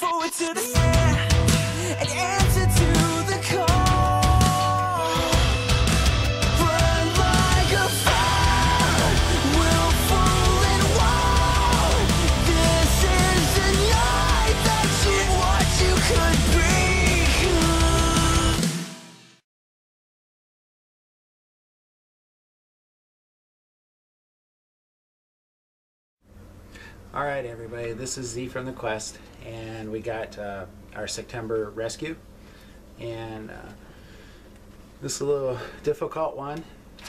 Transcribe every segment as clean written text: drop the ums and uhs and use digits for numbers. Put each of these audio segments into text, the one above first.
to the sand and answer to the call. Burn like a fire, willful and wild. This is the night that you what you could become. Alright everybody, this is Z from the Quest, and we got our September rescue, and this is a little difficult one,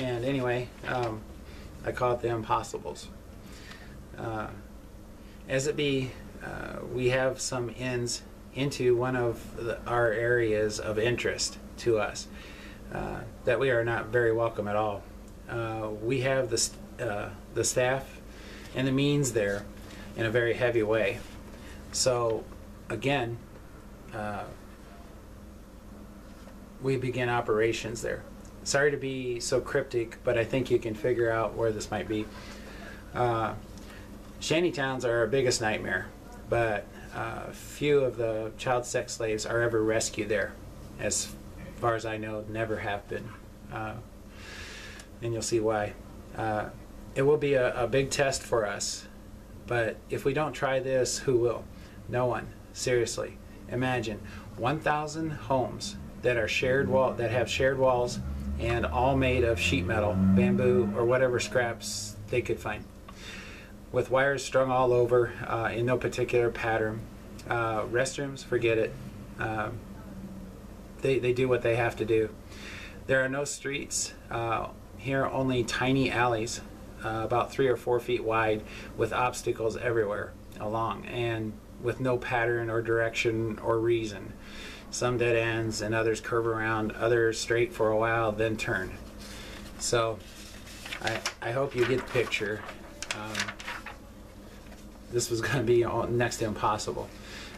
and anyway, I call it the impossibles. As it be, we have some ins into one of our areas of interest to us that we are not very welcome at all. We have the staff and the means there in a very heavy way. So again, we begin operations there. Sorry to be so cryptic, but I think you can figure out where this might be. Shantytowns are our biggest nightmare, but few of the child sex slaves are ever rescued there. As far as I know, never have been. And you'll see why. It will be a big test for us, but if we don't try this, who will? No one. Seriously. Imagine 1,000 homes that are that have shared walls, and all made of sheet metal, bamboo, or whatever scraps they could find, with wires strung all over in no particular pattern. Restrooms, forget it. They do what they have to do. There are no streets. Here only tiny alleys, about 3 or 4 feet wide, with obstacles everywhere along, and with no pattern or direction or reason. Some dead ends and others curve around, others straight for a while, then turn. So I hope you get the picture. This was going to be next to impossible.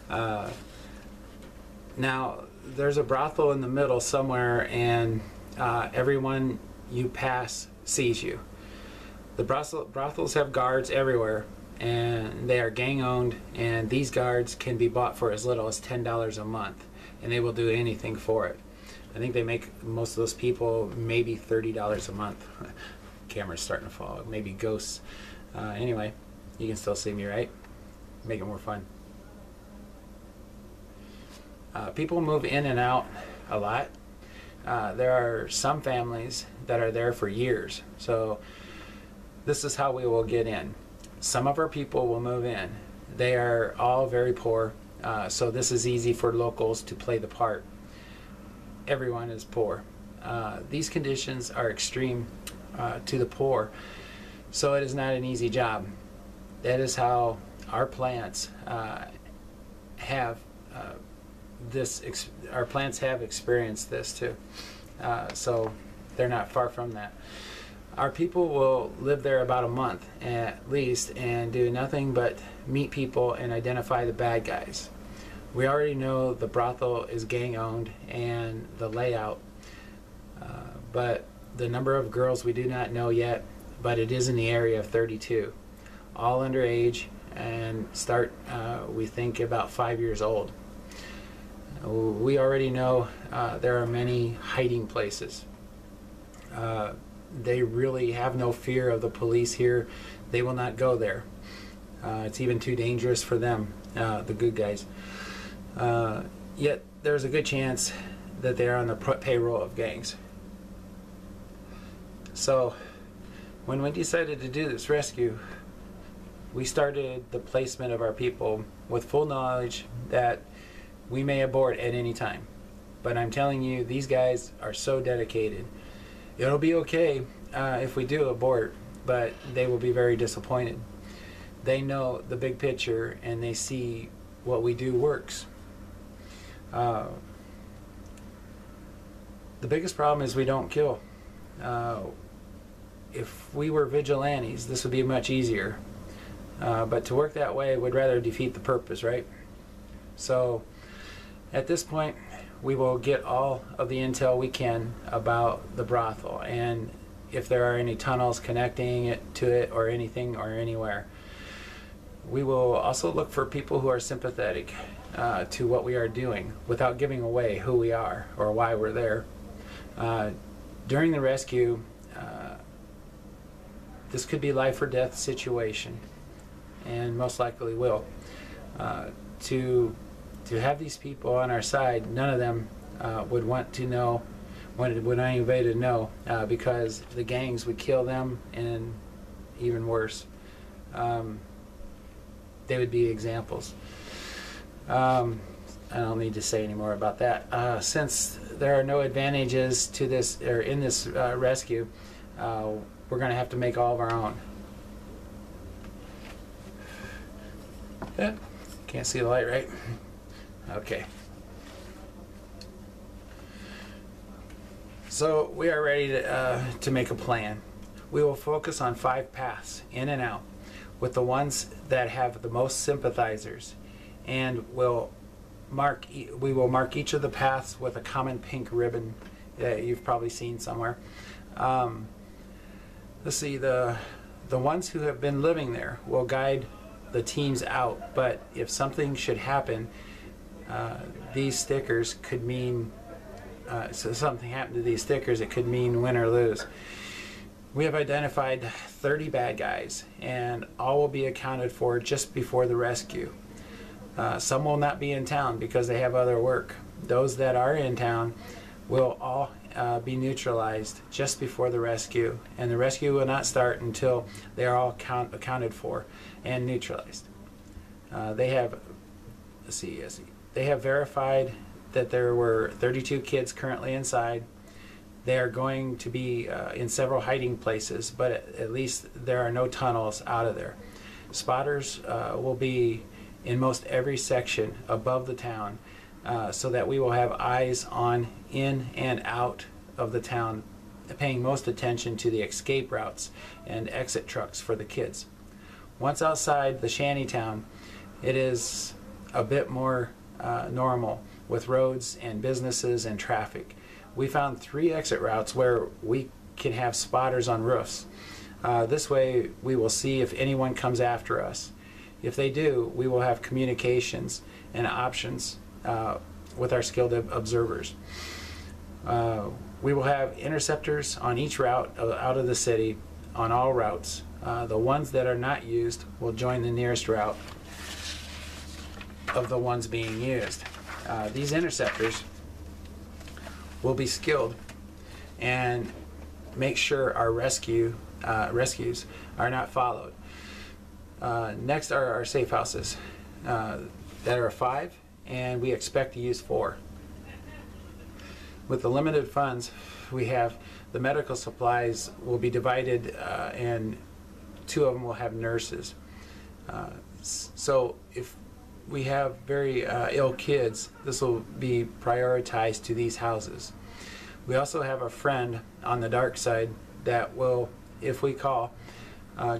Now there's a brothel in the middle somewhere, and everyone you pass sees you. The brothels have guards everywhere, and they are gang owned, and these guards can be bought for as little as $10 a month, and they will do anything for it. I think they make most of those people maybe $30 a month. Camera's starting to fall, maybe ghosts. Anyway, you can still see me, right? Make it more fun. People move in and out a lot. There are some families that are there for years, so this is how we will get in. Some of our people will move in. They are all very poor, so this is easy for locals to play the part. Everyone is poor. These conditions are extreme to the poor, so it is not an easy job. That is how our plants have experienced this too. So they're not far from that. Our people will live there about a month at least and do nothing but meet people and identify the bad guys. We already know the brothel is gang owned and the layout, but the number of girls we do not know yet, but it is in the area of 32. All underage and start, we think, about 5 years old. We already know there are many hiding places. They really have no fear of the police here. They will not go there. It's even too dangerous for them, the good guys. Yet there's a good chance that they are on the payroll of gangs. So when we decided to do this rescue, we started the placement of our people with full knowledge that we may abort at any time. But I'm telling you, these guys are so dedicated. It'll be okay if we do abort, but they will be very disappointed. They know the big picture, and they see what we do works. The biggest problem is we don't kill. If we were vigilantes, this would be much easier. But to work that way would rather defeat the purpose, right? So at this point, we will get all of the intel we can about the brothel, and if there are any tunnels connecting it to it or anything or anywhere. We will also look for people who are sympathetic. to what we are doing without giving away who we are or why we're there. During the rescue, this could be life or death situation, and most likely will. To have these people on our side, none of them would want to know, would anybody to know, because the gangs would kill them, and even worse, they would be examples. I don't need to say any more about that. Since there are no advantages to this, or in this rescue, we're going to have to make all of our own. Yeah, can't see the light, right? Okay. So we are ready to make a plan. We will focus on 5 paths in and out, with the ones that have the most sympathizers, and we will mark each of the paths with a common pink ribbon that you've probably seen somewhere. Let's see, the ones who have been living there will guide the teams out, but if something should happen, these stickers could mean, so something happened to these stickers, it could mean win or lose. We have identified 30 bad guys, and all will be accounted for just before the rescue. Some will not be in town because they have other work. Those that are in town will all be neutralized just before the rescue, and the rescue will not start until they are all accounted for and neutralized. They have, they have verified that there were 32 kids currently inside. They are going to be in several hiding places, but at least there are no tunnels out of there. Spotters will be in most every section above the town, so that we will have eyes on in and out of the town, paying most attention to the escape routes and exit trucks for the kids. Once outside the shanty town, it is a bit more normal, with roads and businesses and traffic. We found 3 exit routes where we can have spotters on roofs. This way we will see if anyone comes after us. If they do, we will have communications and options with our skilled observers. We will have interceptors on each route out of the city, on all routes. The ones that are not used will join the nearest route of the ones being used. These interceptors will be skilled and make sure our rescues are not followed. Next are our safe houses that are 5, and we expect to use 4. With the limited funds we have, the medical supplies will be divided, and 2 of them will have nurses. So if we have very ill kids, this will be prioritized to these houses. We also have a friend on the dark side that will, if we call,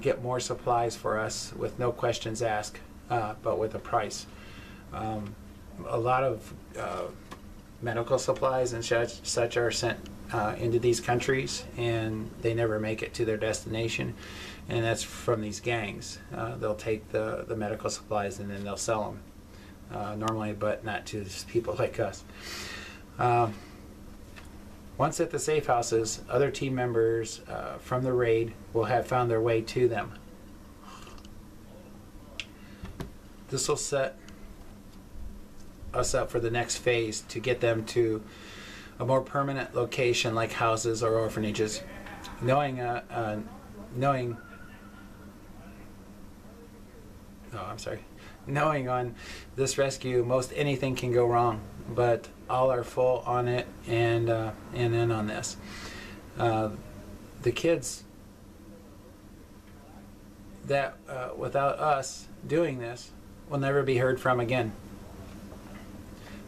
get more supplies for us with no questions asked, but with a price. A lot of medical supplies and such are sent into these countries, and they never make it to their destination, and that's from these gangs. They'll take the medical supplies and then they'll sell them, normally, but not to people like us. Once at the safe houses, other team members from the raid will have found their way to them. This will set us up for the next phase to get them to a more permanent location like houses or orphanages. Knowing on this rescue, most anything can go wrong, but all are full on it and in on this. The kids that without us doing this will never be heard from again.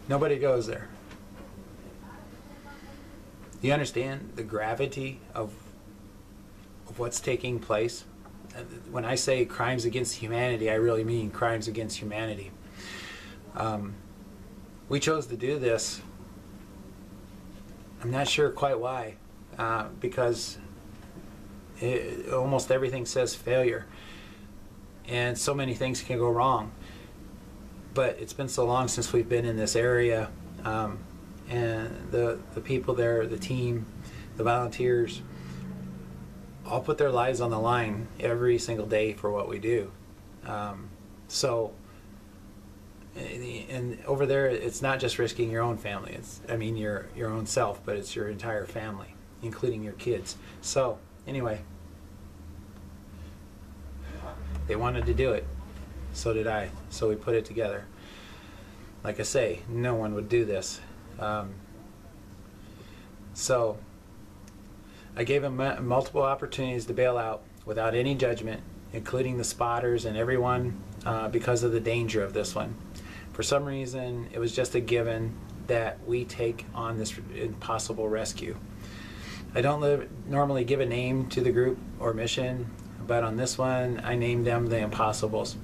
Nobody goes there. Do you understand the gravity of what's taking place? When I say crimes against humanity, I really mean crimes against humanity. We chose to do this. I'm not sure quite why, because almost everything says failure, and so many things can go wrong. but it's been so long since we've been in this area, and the people there, the team, the volunteers, all put their lives on the line every single day for what we do. So, and over there, it's not just risking your own family. It's, I mean, your own self, but it's your entire family, including your kids. So, anyway, they wanted to do it. So did I. So we put it together. Like I say, no one would do this. So I gave them multiple opportunities to bail out without any judgment, including the spotters and everyone, because of the danger of this one. For some reason, it was just a given that we take on this impossible rescue. I don't normally give a name to the group or mission, but on this one, I named them the Impossibles.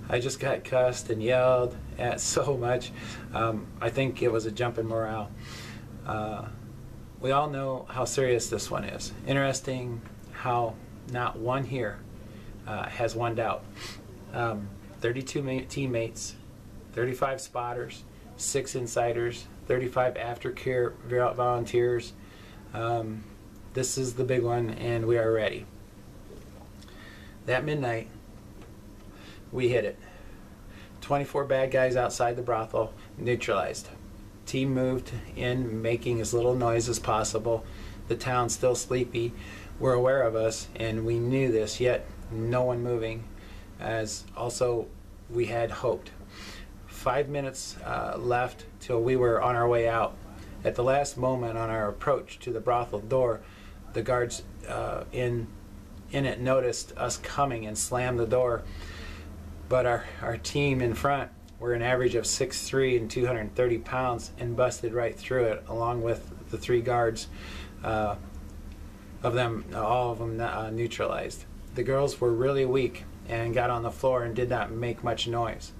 I just got cussed and yelled at so much. I think it was a jump in morale. We all know how serious this one is. Interesting how not one here has one doubt. 32 teammates, 35 spotters, 6 insiders, 35 aftercare volunteers. This is the big one, and we are ready. That midnight, we hit it. 24 bad guys outside the brothel, neutralized. Team moved in, making as little noise as possible. The town still sleepy. Were aware of us, and we knew this, yet no one moving, as also we had hoped. 5 minutes left till we were on our way out. At the last moment on our approach to the brothel door, the guards in it noticed us coming and slammed the door. But our team in front were an average of 6'3" and 230 pounds and busted right through it, along with the 3 guards, all of them neutralized. The girls were really weak and got on the floor and did not make much noise.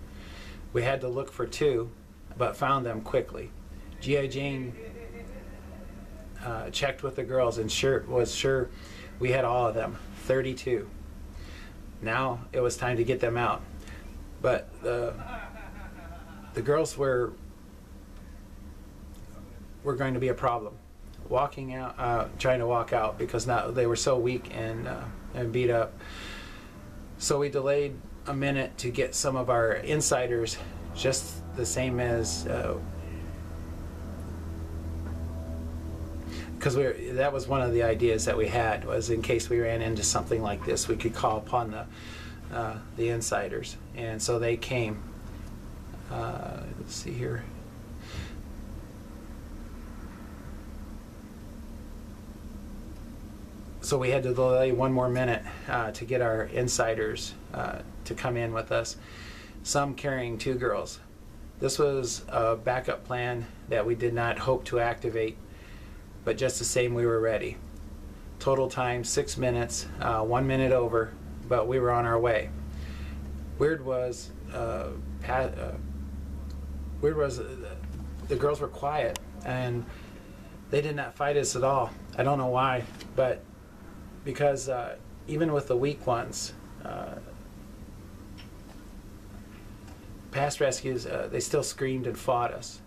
We had to look for 2, but found them quickly. G.I. Jane checked with the girls and was sure we had all of them, 32. Now it was time to get them out. But the girls were going to be a problem. Walking out, trying to walk out, because now they were so weak and beat up. So we delayed a minute to get some of our insiders, just the same as, because that was one of the ideas that we had, was in case we ran into something like this, we could call upon the insiders. And so they came. Let's see here. So we had to delay 1 more minute to get our insiders to come in with us, some carrying 2 girls. This was a backup plan that we did not hope to activate, but just the same, we were ready. Total time 6 minutes, 1 minute over, but we were on our way. Weird was the girls were quiet, and they did not fight us at all. I don't know why, but because even with the weak ones, past rescues, they still screamed and fought us.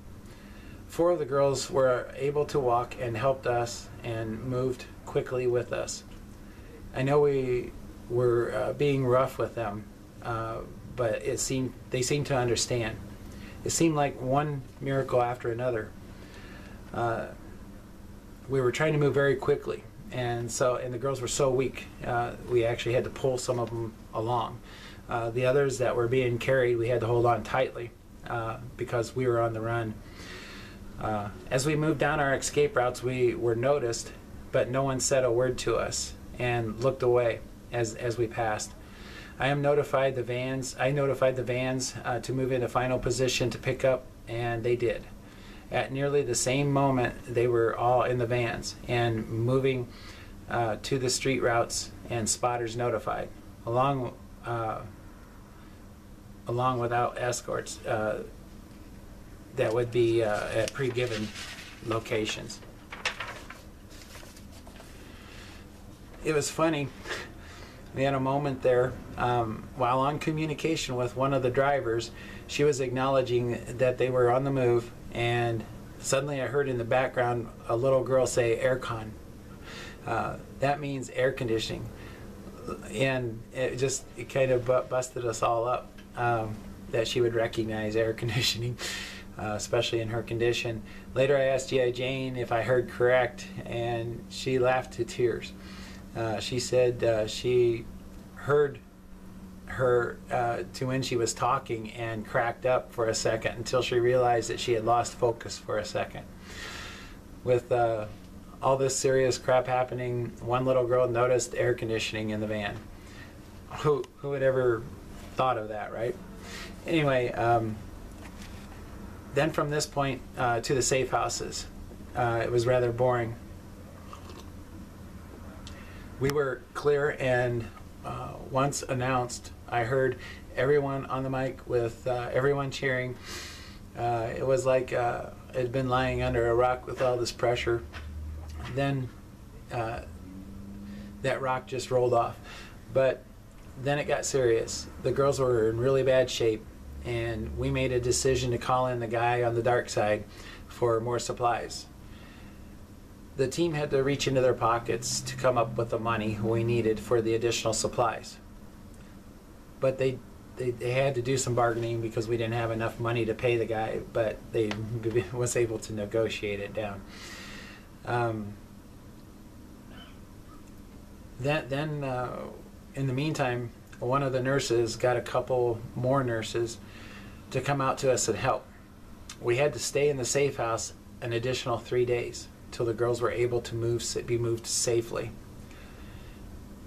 4 of the girls were able to walk and helped us and moved quickly with us. I know we were being rough with them, but they seemed to understand. It seemed like one miracle after another. We were trying to move very quickly, and the girls were so weak, we actually had to pull some of them along. The others that were being carried, we had to hold on tightly because we were on the run. As we moved down our escape routes, we were noticed, but no one said a word to us and looked away as we passed. I notified the vans to move into final position to pick up, and they did. At nearly the same moment, they were all in the vans and moving to the street routes, and spotters notified, along without escorts that would be at pre-given locations. It was funny. We had a moment there while on communication with one of the drivers. She was acknowledging that they were on the move, and suddenly I heard in the background a little girl say aircon. That means air conditioning, and it kind of busted us all up that she would recognize air conditioning, especially in her condition. Later I asked G.I. Jane if I heard correct, and she laughed to tears. She said she heard her to when she was talking and cracked up for a second until she realized that she had lost focus for a second. With all this serious crap happening, one little girl noticed air conditioning in the van. Who would ever thought of that, right? Anyway, then from this point to the safe houses, it was rather boring. We were clear, and once announced, I heard everyone on the mic with everyone cheering. It was like it had been lying under a rock with all this pressure. Then that rock just rolled off. But then it got serious. The girls were in really bad shape, and we made a decision to call in the guy on the dark side for more supplies. The team had to reach into their pockets to come up with the money we needed for the additional supplies. But they had to do some bargaining because we didn't have enough money to pay the guy, but they was able to negotiate it down. Then in the meantime, one of the nurses got a couple more nurses to come out to us and help. We had to stay in the safe house an additional 3 days till the girls were able to be moved safely.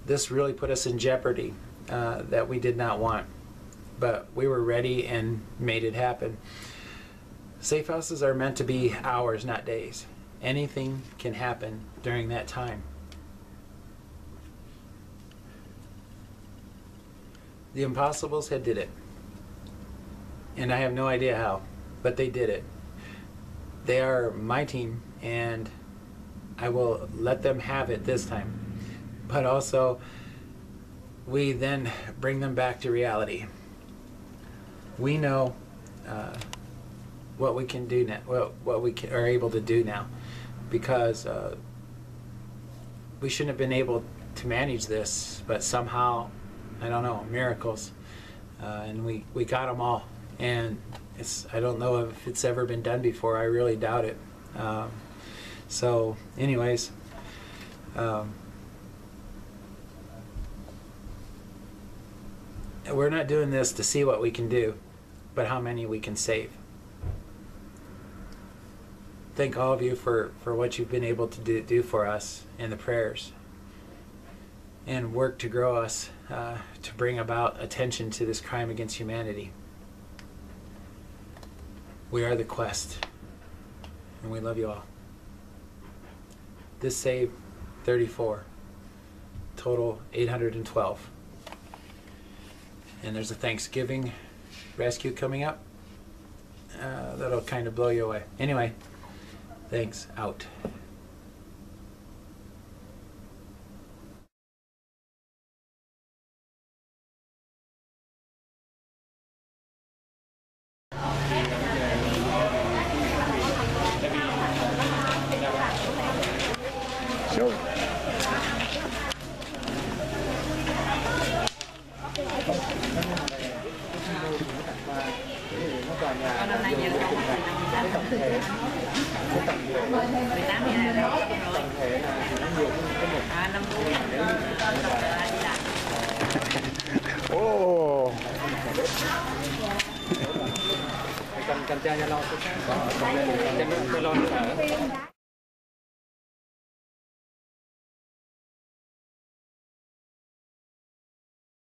This really put us in jeopardy that we did not want, but we were ready and made it happen. Safe houses are meant to be hours, not days. Anything can happen during that time. The Impossibles had did it, and I have no idea how, but they did it. They are my team, and I will let them have it this time. But also, we then bring them back to reality. We know what we can do now, what we are able to do now, because we shouldn't have been able to manage this, but somehow, I don't know, miracles, and we got them all. And I don't know if it's ever been done before. I really doubt it. So anyways, we're not doing this to see what we can do, but how many we can save. Thank all of you for what you've been able to do for us in the prayers, and work to grow us to bring about attention to this crime against humanity. We are the quest, and we love you all. This saved 34, total 812. And there's a Thanksgiving rescue coming up. That'll kind of blow you away. Anyway, thanks, out. Sure. Năm nay giờ không phải 18 ngày này rồi. Năm cuối đi làm. Ồ. Cần cho lo cho lo